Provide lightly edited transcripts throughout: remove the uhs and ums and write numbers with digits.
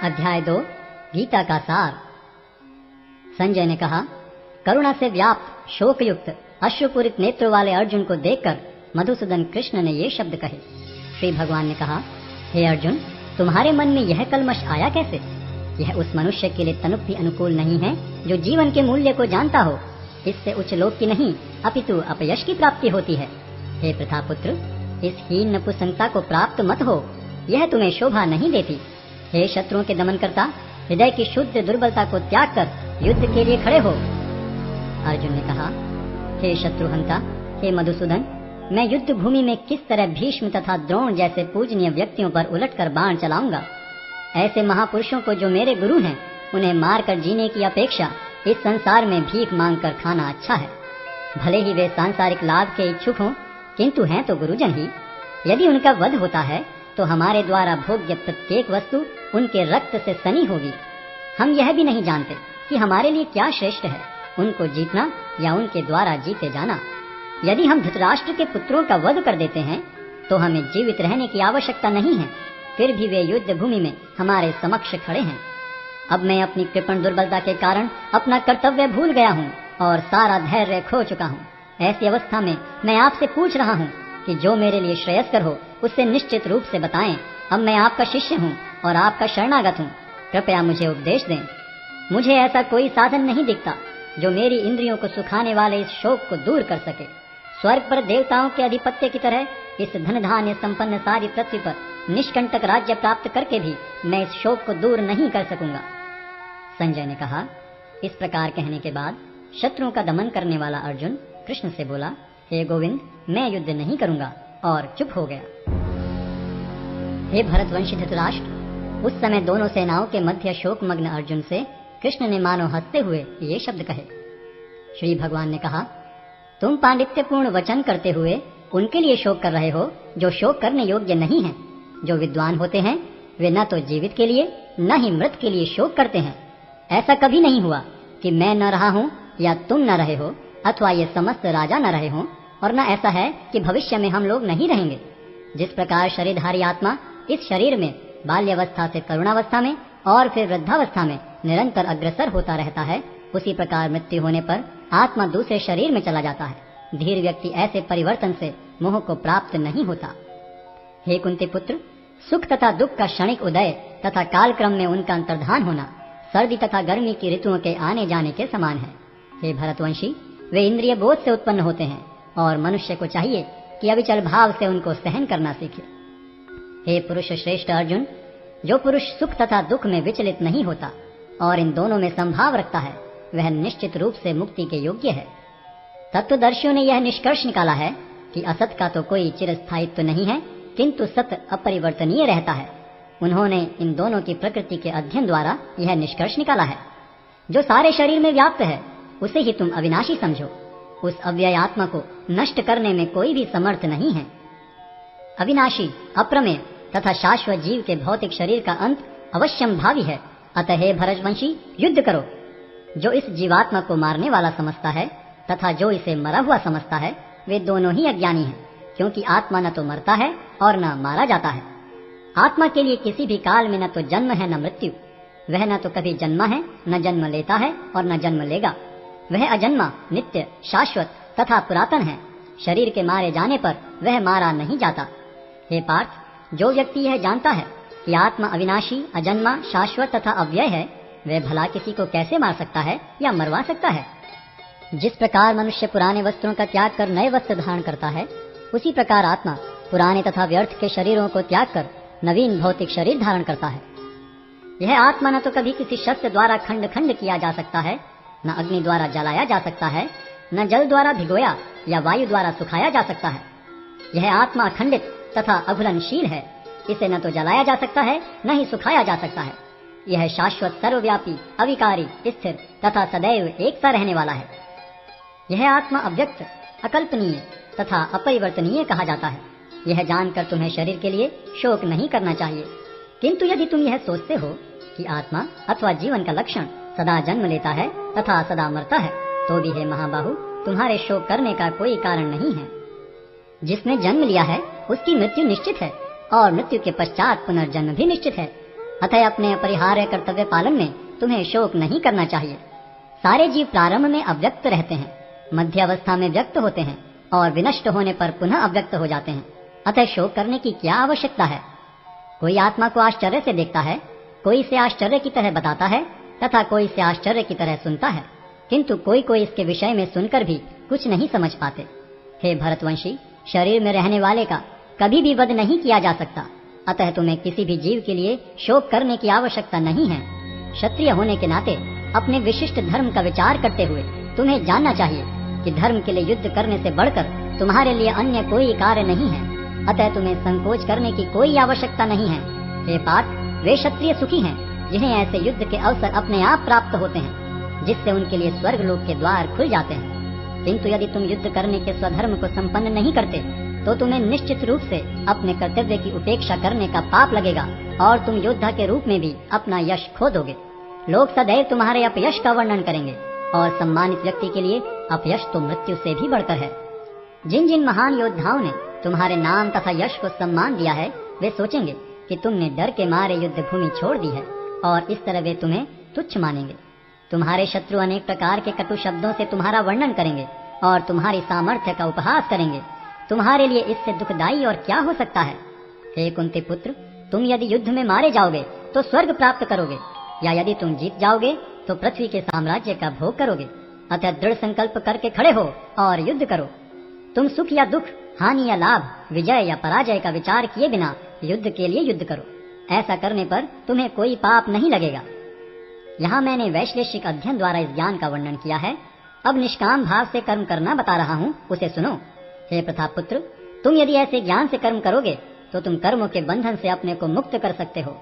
अध्याय 2 गीता का सार। संजय ने कहा, करुणा से व्याप्त शोकयुक्त अश्रुपूरित नेत्रों वाले अर्जुन को देखकर मधुसूदन कृष्ण ने ये शब्द कहे। श्री भगवान ने कहा, हे अर्जुन, तुम्हारे मन में यह कलमश आया कैसे? यह उस मनुष्य के लिए तनुक भी अनुकूल नहीं है जो जीवन के मूल्य को जानता हो। इससे उच्च लोक की नहीं अपितु अपयश की प्राप्ति होती है। हे प्रथापुत्र, इस हीन नपुंसकता को प्राप्त मत हो, यह तुम्हें शोभा नहीं देती। हे शत्रुओं के दमन करता, हृदय की शुद्ध दुर्बलता को त्याग कर युद्ध के लिए खड़े हो। अर्जुन ने कहा, हे शत्रुहंता, हे मधुसूदन, मैं युद्ध भूमि में किस तरह भीष्म तथा द्रोण जैसे पूजनीय व्यक्तियों पर उलटकर बाण चलाऊंगा। ऐसे महापुरुषों को जो मेरे गुरु हैं, उन्हें मारकर जीने की अपेक्षा इस संसार में भीख मांगकर खाना अच्छा है। भले ही वे सांसारिक लाभ के इच्छुक हों, किंतु हैं तो गुरुजन ही। यदि उनका वध होता है तो हमारे द्वारा भोग्य प्रत्येक वस्तु उनके रक्त से सनी होगी। हम यह भी नहीं जानते कि हमारे लिए क्या श्रेष्ठ है, उनको जीतना या उनके द्वारा जीते जाना। यदि हम धृतराष्ट्र के पुत्रों का वध कर देते हैं तो हमें जीवित रहने की आवश्यकता नहीं है, फिर भी वे युद्ध भूमि में हमारे समक्ष खड़े हैं। अब मैं अपनी कृपण दुर्बलता के कारण अपना कर्तव्य भूल गया हूँ और सारा धैर्य खो चुका हूँ। ऐसी अवस्था में मैं आपसे पूछ रहा हूँ कि जो मेरे लिए श्रेयस्कर हो उससे निश्चित रूप से बताएं। अब मैं आपका शिष्य हूँ और आपका शरणागत हूँ, कृपया मुझे उपदेश दें। मुझे ऐसा कोई साधन नहीं दिखता जो मेरी इंद्रियों को सुखाने वाले इस शोक को दूर कर सके। स्वर्ग पर देवताओं के अधिपत्य की तरह इस धन धान्य संपन्न सारी पृथ्वी पर निष्कंटक राज्य प्राप्त करके भी मैं इस शोक को दूर नहीं कर सकूंगा। संजय ने कहा, इस प्रकार कहने के बाद शत्रुओं का दमन करने वाला अर्जुन कृष्ण से बोला, हे गोविंद, मैं युद्ध नहीं करूंगा, और चुप हो गया। हे भरतवंशी धृतराष्ट्र, उस समय दोनों सेनाओं के मध्य शोकमग्न अर्जुन से कृष्ण ने मानो हंसते हुए ये शब्द कहे। श्री भगवान ने कहा, तुम पांडित्यपूर्ण वचन करते हुए उनके लिए शोक कर रहे हो जो शोक करने योग्य नहीं है। जो विद्वान होते हैं वे न तो जीवित के लिए न ही मृत के लिए शोक करते हैं। ऐसा कभी नहीं हुआ कि मैं न रहा हूँ या तुम न रहे हो, अथवा ये समस्त राजा न रहे हों, और न ऐसा है कि भविष्य में हम लोग नहीं रहेंगे। जिस प्रकार शरीरधारी आत्मा इस शरीर में बाल्यावस्था से तरुणावस्था में और फिर वृद्धावस्था में निरंतर अग्रसर होता रहता है, उसी प्रकार मृत्यु होने पर आत्मा दूसरे शरीर में चला जाता है। धीर व्यक्ति ऐसे परिवर्तन से मोह को प्राप्त नहीं होता। हे कुंती पुत्र, सुख तथा दुख का क्षणिक उदय तथा कालक्रम में उनका अंतर्धान होना सर्दी तथा गर्मी की ऋतुओं के आने जाने के समान है। हे भरतवंशी, वे इंद्रिय बोध से उत्पन्न होते हैं और मनुष्य को चाहिए कि अविचल भाव से उनको सहन करना सीखे। हे पुरुष श्रेष्ठ अर्जुन, जो पुरुष सुख तथा दुख में विचलित नहीं होता और इन दोनों में संभाव रखता है, वह निश्चित रूप से मुक्ति के योग्य है। तत्वदर्शियों ने यह निष्कर्ष निकाला है कि असत का तो कोई चिरस्थायित्व नहीं है, किंतु सत अपरिवर्तनीय रहता है। उन्होंने इन दोनों की प्रकृति के अध्ययन द्वारा यह निष्कर्ष निकाला है। जो सारे शरीर में व्याप्त है उसे ही तुम अविनाशी समझो। उस अव्यय आत्मा को नष्ट करने में कोई भी समर्थ नहीं है। अविनाशी, अप्रमेय तथा शाश्वत जीव के भौतिक शरीर का अंत अवश्यम भावी है। अतः हे भरतवंशी, युद्ध करो। जो इस जीवात्मा को मारने वाला समझता है तथा जो इसे मरा हुआ समझता है, वे दोनों ही अज्ञानी हैं, क्योंकि आत्मा न तो मरता है और न मारा जाता है। आत्मा के लिए किसी भी काल में न तो जन्म है न मृत्यु। वह न तो कभी जन्मा है, न जन्म लेता है और न जन्म लेगा। वह अजन्मा, नित्य, शाश्वत तथा पुरातन है। शरीर के मारे जाने पर वह मारा नहीं जाता। हे पार्थ, जो व्यक्ति यह जानता है कि आत्मा अविनाशी, अजन्मा, शाश्वत तथा अव्यय है, वह भला किसी को कैसे मार सकता है या मरवा सकता है? जिस प्रकार मनुष्य पुराने वस्त्रों का त्याग कर नए वस्त्र धारण करता है, उसी प्रकार आत्मा पुराने तथा व्यर्थ के शरीरों को त्याग कर नवीन भौतिक शरीर धारण करता है। यह आत्मा न तो कभी किसी शस्त्र द्वारा खंड खंड किया जा सकता है, न अग्नि द्वारा जलाया जा सकता है, न जल द्वारा भिगोया या वायु द्वारा सुखाया जा सकता है। यह आत्मा अखंडित तथा अघुलनशील है। इसे न तो जलाया जा सकता है, न ही सुखाया जा सकता है। यह शाश्वत, सर्वव्यापी, अविकारी, स्थिर तथा सदैव एक सा रहने वाला है। यह आत्मा अव्यक्त, अकल्पनीय तथा अपरिवर्तनीय कहा जाता है। यह जानकर तुम्हें शरीर के लिए शोक नहीं करना चाहिए। किंतु यदि तुम यह सोचते हो कि आत्मा अथवा जीवन का लक्षण सदा जन्म लेता है तथा सदा मरता है, तो भी हे महाबाहु, तुम्हारे शोक करने का कोई कारण नहीं है। जिसने जन्म लिया है उसकी मृत्यु निश्चित है और मृत्यु के पश्चात पुनर्जन्म भी निश्चित है। अतः अपने अपरिहार्य कर्तव्य पालन में तुम्हें शोक नहीं करना चाहिए। सारे जीव प्रारंभ में अव्यक्त रहते हैं, मध्य अवस्था में व्यक्त होते हैं और विनष्ट होने पर पुनः अव्यक्त हो जाते हैं। अतः शोक करने की क्या आवश्यकता है? कोई आत्मा को आश्चर्य से देखता है, कोई इसे आश्चर्य की तरह बताता है तथा कोई इसे आश्चर्य की तरह सुनता है, किंतु कोई कोई इसके विषय में सुनकर भी कुछ नहीं समझ पाते। हे भरतवंशी, शरीर में रहने वाले का कभी भी वध नहीं किया जा सकता, अतः तुम्हें किसी भी जीव के लिए शोक करने की आवश्यकता नहीं है। क्षत्रिय होने के नाते अपने विशिष्ट धर्म का विचार करते हुए तुम्हें जानना चाहिए कि धर्म के लिए युद्ध करने से बढ़कर तुम्हारे लिए अन्य कोई कार्य नहीं है, अतः तुम्हें संकोच करने की कोई आवश्यकता नहीं है। हे पार्थ, वे क्षत्रिय सुखी हैं जिन्हें ऐसे युद्ध के अवसर अपने आप प्राप्त होते हैं, जिससे उनके लिए स्वर्ग लोक के द्वार खुल जाते हैं। किंतु यदि तुम युद्ध करने के स्वधर्म को संपन्न नहीं करते तो तुम्हें निश्चित रूप से अपने कर्तव्य की उपेक्षा करने का पाप लगेगा और तुम योद्धा के रूप में भी अपना यश खो दोगे। लोग सदैव तुम्हारे अपयश का वर्णन करेंगे और सम्मानित व्यक्ति के लिए अपयश तो मृत्यु से भी बढ़कर है। जिन जिन महान योद्धाओं ने तुम्हारे नाम तथा यश को सम्मान दिया है, वे सोचेंगे कि तुमने डर के मारे युद्ध भूमि छोड़ दी है और इस तरह वे तुम्हें तुच्छ मानेंगे। तुम्हारे शत्रु अनेक प्रकार के कटु शब्दों से तुम्हारा वर्णन करेंगे और तुम्हारी सामर्थ्य का उपहास करेंगे। तुम्हारे लिए इससे दुखदायी और क्या हो सकता है? हे कुंती पुत्र, तुम यदि युद्ध में मारे जाओगे तो स्वर्ग प्राप्त करोगे, या यदि तुम जीत जाओगे तो पृथ्वी के साम्राज्य का भोग करोगे। अतः दृढ़ संकल्प करके खड़े हो और युद्ध करो। तुम सुख या दुख, हानि या लाभ, विजय या पराजय का विचार किए बिना युद्ध के लिए युद्ध करो। ऐसा करने पर तुम्हें कोई पाप नहीं लगेगा। यहाँ मैंने वैश्लेषिक अध्ययन द्वारा इस ज्ञान का वर्णन किया है। अब निष्काम भाव से कर्म करना बता रहा हूँ, उसे सुनो। हे प्रतापपुत्र, तुम यदि ऐसे ज्ञान से कर्म करोगे तो तुम कर्मों के बंधन से अपने को मुक्त कर सकते हो।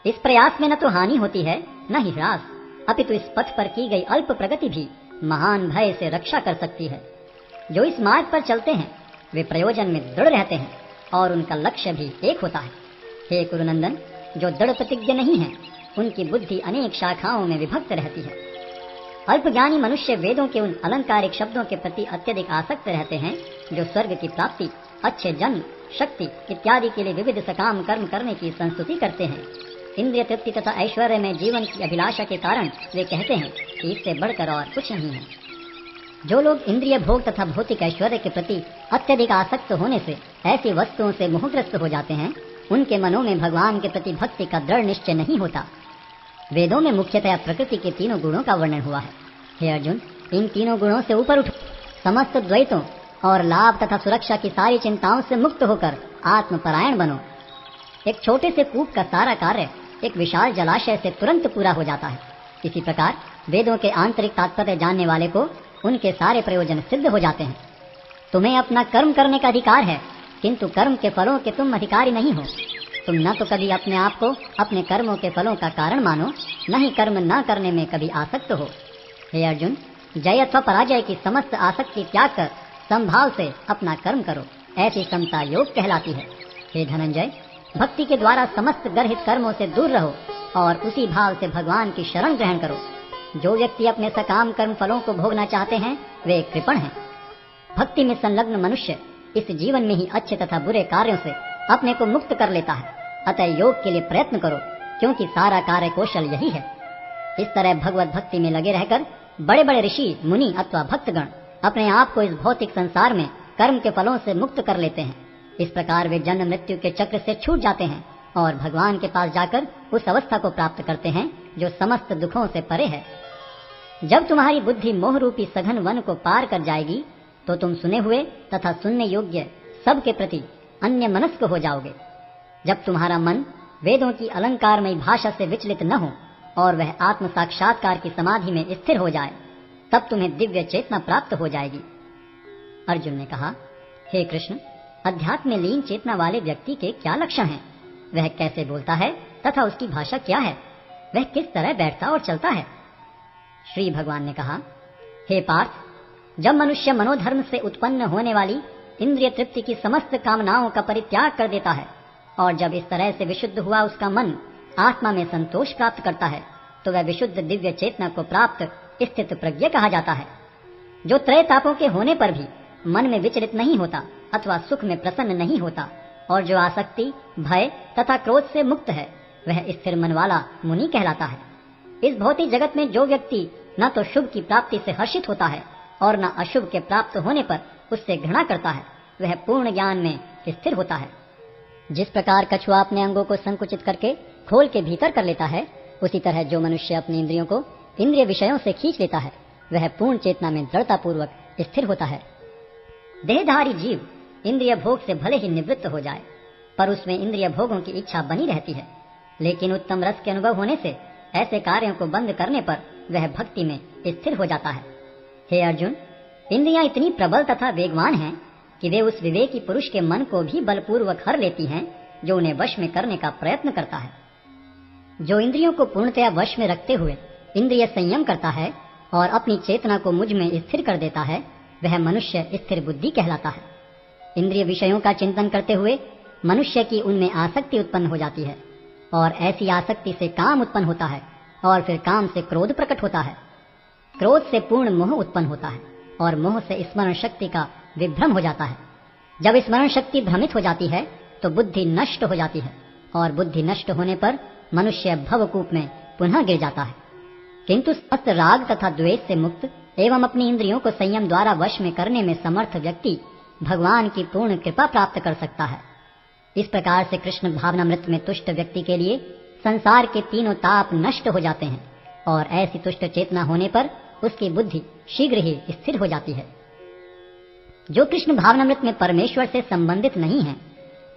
इस प्रयास में न तो हानि होती है न ही ह्रास, अपितु इस पथ पर की गई अल्प प्रगति भी महान भय से रक्षा कर सकती है। जो इस मार्ग पर चलते हैं वे प्रयोजन में दृढ़ रहते हैं और उनका लक्ष्य भी एक होता है। हे कुरुनंदन, जो दृढ़ प्रतिज्ञ नहीं है उनकी बुद्धि अनेक शाखाओं में विभक्त रहती है। अल्पज्ञानी मनुष्य वेदों के उन अलंकारिक शब्दों के प्रति अत्यधिक आसक्त रहते हैं जो स्वर्ग की प्राप्ति, अच्छे जन्म, शक्ति इत्यादि के लिए विविध सकाम कर्म करने की संस्तुति करते हैं। इंद्रिय तृप्ति तथा ऐश्वर्य में जीवन की अभिलाषा के कारण वे कहते हैं कि इससे बढ़कर और कुछ नहीं है। जो लोग इंद्रिय भोग तथा भौतिक ऐश्वर्य के प्रति अत्यधिक आसक्त होने से ऐसी वस्तुओं से मोहग्रस्त हो जाते हैं, उनके मनों में भगवान के प्रति भक्ति का दृढ़ निश्चय नहीं होता। वेदों में मुख्यतः प्रकृति के तीनों गुणों का वर्णन हुआ है। हे अर्जुन, इन तीनों गुणों से ऊपर उठो, समस्त द्वैतों और लाभ तथा सुरक्षा की सारी चिंताओं से मुक्त होकर आत्मपरायण बनो। एक छोटे से कूप का सारा कार्य एक विशाल जलाशय से तुरंत पूरा हो जाता है। इसी प्रकार वेदों के आंतरिक तात्पर्य जानने वाले को उनके सारे प्रयोजन सिद्ध हो जाते हैं। तुम्हें अपना कर्म करने का अधिकार है, किंतु कर्म के फलों के तुम अधिकारी नहीं हो। तुम न तो कभी अपने आप को अपने कर्मों के फलों का कारण मानो, न ही कर्म न करने में कभी आसक्त हो। हे अर्जुन, जय अथवा पराजय की समस्त आसक्ति त्याग कर समभाव से अपना कर्म करो, ऐसी समता योग कहलाती है। हे धनंजय, भक्ति के द्वारा समस्त गर्हित कर्मों से दूर रहो और उसी भाव से भगवान की शरण ग्रहण करो। जो व्यक्ति अपने सकाम कर्म फलों को भोगना चाहते हैं वे कृपण हैं। भक्ति में संलग्न मनुष्य इस जीवन में ही अच्छे तथा बुरे कार्यों से अपने को मुक्त कर लेता है। अतः योग के लिए प्रयत्न करो, क्योंकि सारा कार्य कौशल यही है। इस तरह भगवत भक्ति में लगे रहकर बड़े बड़े ऋषि, मुनि अथवा भक्तगण अपने आप को इस भौतिक संसार में कर्म के फलों से मुक्त कर लेते हैं। इस प्रकार वे जन्म मृत्यु के चक्र से छूट जाते हैं और भगवान के पास जाकर उस अवस्था को प्राप्त करते हैं जो समस्त दुखों से परे है। जब तुम्हारी बुद्धि मोह रूपी सघन वन को पार कर जाएगी तो तुम सुने हुए तथा सुनने योग्य सब के प्रति अन्य मनस्क हो जाओगे। जब तुम्हारा मन वेदों की अलंकारमयी भाषा से विचलित न हो और वह आत्म साक्षात्कार की समाधि में स्थिर हो जाए, तब तुम्हें दिव्य चेतना प्राप्त हो जाएगी। अर्जुन ने कहा, हे कृष्ण, अध्यात्म में लीन चेतना वाले व्यक्ति के क्या लक्षण हैं? वह कैसे बोलता है तथा उसकी भाषा क्या है? वह किस तरह बैठता और चलता है? श्री भगवान ने कहा, हे पार्थ, जब मनुष्य मनोधर्म से उत्पन्न होने वाली इंद्रिय तृप्ति की समस्त कामनाओं का परित्याग कर देता है और जब इस तरह से विशुद्ध हुआ उसका मन आत्मा में संतोष प्राप्त करता है, तो वह विशुद्ध दिव्य चेतना को प्राप्त स्थित प्रज्ञ कहा जाता है। जो त्रय तापों के होने पर भी मन में विचलित नहीं होता अथवा सुख में प्रसन्न नहीं होता और जो आसक्ति, भय तथा क्रोध से मुक्त है, वह स्थिर मन वाला मुनि कहलाता है। इस भौतिक जगत में जो व्यक्ति न तो शुभ की प्राप्ति से हर्षित होता है और न अशुभ के प्राप्त होने पर उससे घृणा करता है, वह पूर्ण ज्ञान में स्थिर होता है। जिस प्रकार कछुआ अपने अंगों को संकुचित करके खोल के भीतर कर लेता है, उसी तरह जो मनुष्य अपनी इंद्रियों को इंद्रिय विषयों से खींच लेता है, वह पूर्ण चेतना में दृढ़ता पूर्वक स्थिर होता है। देहधारी जीव इंद्रिय भोग से भले ही निवृत्त हो जाए, पर उसमें इंद्रिय भोगों की इच्छा बनी रहती है। लेकिन उत्तम रस के अनुभव होने से ऐसे कार्यों को बंद करने पर वह भक्ति में स्थिर हो जाता है। हे अर्जुन, इंद्रियां इतनी प्रबल तथा वेगवान हैं कि वे उस विवेकी पुरुष के मन को भी बलपूर्वक हर लेती हैं जो उन्हें वश में करने का प्रयत्न करता है। जो इंद्रियों को पूर्णतया वश में रखते हुए इंद्रिय संयम करता है और अपनी चेतना को मुझ में स्थिर कर देता है, वह मनुष्य स्थिर बुद्धि कहलाता है। इंद्रिय विषयों का चिंतन करते हुए मनुष्य की उनमें आसक्ति उत्पन्न हो जाती है और ऐसी आसक्ति से काम उत्पन्न होता है और फिर काम से क्रोध प्रकट होता है। क्रोध से पूर्ण मोह उत्पन्न होता है और मोह से स्मरण शक्ति का विभ्रम हो जाता है। जब स्मरण शक्ति भ्रमित हो जाती है तो बुद्धि नष्ट हो जाती है और बुद्धि नष्ट होने पर मनुष्य भवकूप में पुनः गिर जाता है। किंतु समस्त राग तथा द्वेष से मुक्त एवं अपनी इंद्रियों को संयम द्वारा वश में करने में समर्थ व्यक्ति भगवान की पूर्ण कृपा प्राप्त कर सकता है। इस प्रकार से कृष्ण भावनामृत में तुष्ट व्यक्ति के लिए संसार के तीनों ताप नष्ट हो जाते हैं और ऐसी तुष्ट चेतना होने पर उसकी बुद्धि शीघ्र ही स्थिर हो जाती है। जो कृष्ण भावनामृत में परमेश्वर से संबंधित नहीं है,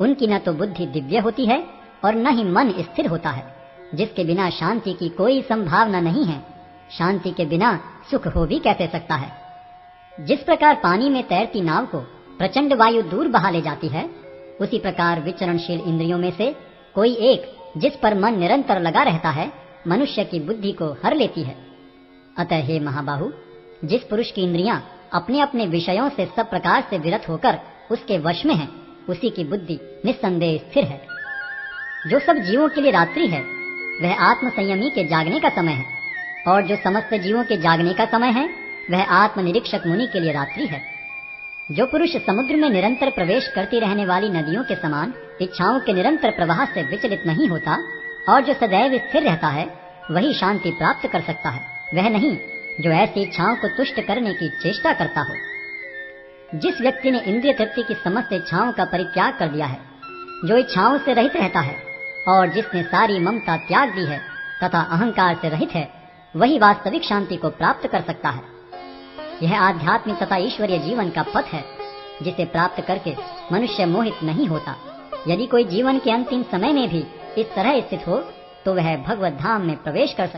उनकी न तो बुद्धि दिव्य होती है और न ही मन स्थिर होता है, जिसके बिना शांति की कोई संभावना नहीं है। शांति के बिना सुख हो भी कैसे सकता है। जिस प्रकार पानी में तैरती नाव को प्रचंड वायु दूर बहा ले जाती है, उसी प्रकार विचरणशील इंद्रियों में से कोई एक जिस पर मन निरंतर लगा रहता है, मनुष्य की बुद्धि को हर लेती है। अतः हे महाबाहु, जिस पुरुष की इंद्रियां अपने अपने विषयों से सब प्रकार से विरत होकर उसके वश में है, उसी की बुद्धि निस्संदेह स्थिर है। जो सब जीवों के लिए रात्रि है, वह आत्म संयमी के जागने का समय है, और जो समस्त जीवों के जागने का समय है, वह आत्म निरीक्षक मुनि के लिए रात्रि है। जो पुरुष समुद्र में निरंतर प्रवेश करती रहने वाली नदियों के समान इच्छाओं के निरंतर प्रवाह से विचलित नहीं होता और जो सदैव स्थिर रहता है, वही शांति प्राप्त कर सकता है, वह नहीं जो ऐसी इच्छाओं को तुष्ट करने की चेष्टा करता हो। जिस व्यक्ति ने इंद्रिय तृप्ति की समस्त इच्छाओं का परित्याग कर दिया है, जो इच्छाओं से रहित रहता है और जिसने सारी ममता त्याग दी है तथा अहंकार से रहित है, वही वास्तविक शांति को प्राप्त कर सकता है। यह आध्यात्मिक तथा ईश्वरीय जीवन का पथ है, जिसे प्राप्त करके मनुष्य मोहित नहीं होता। यदि कोई जीवन के अंतिम समय में भी इस तरह स्थित हो, तो वह भगवत धाम में प्रवेश कर सकता है।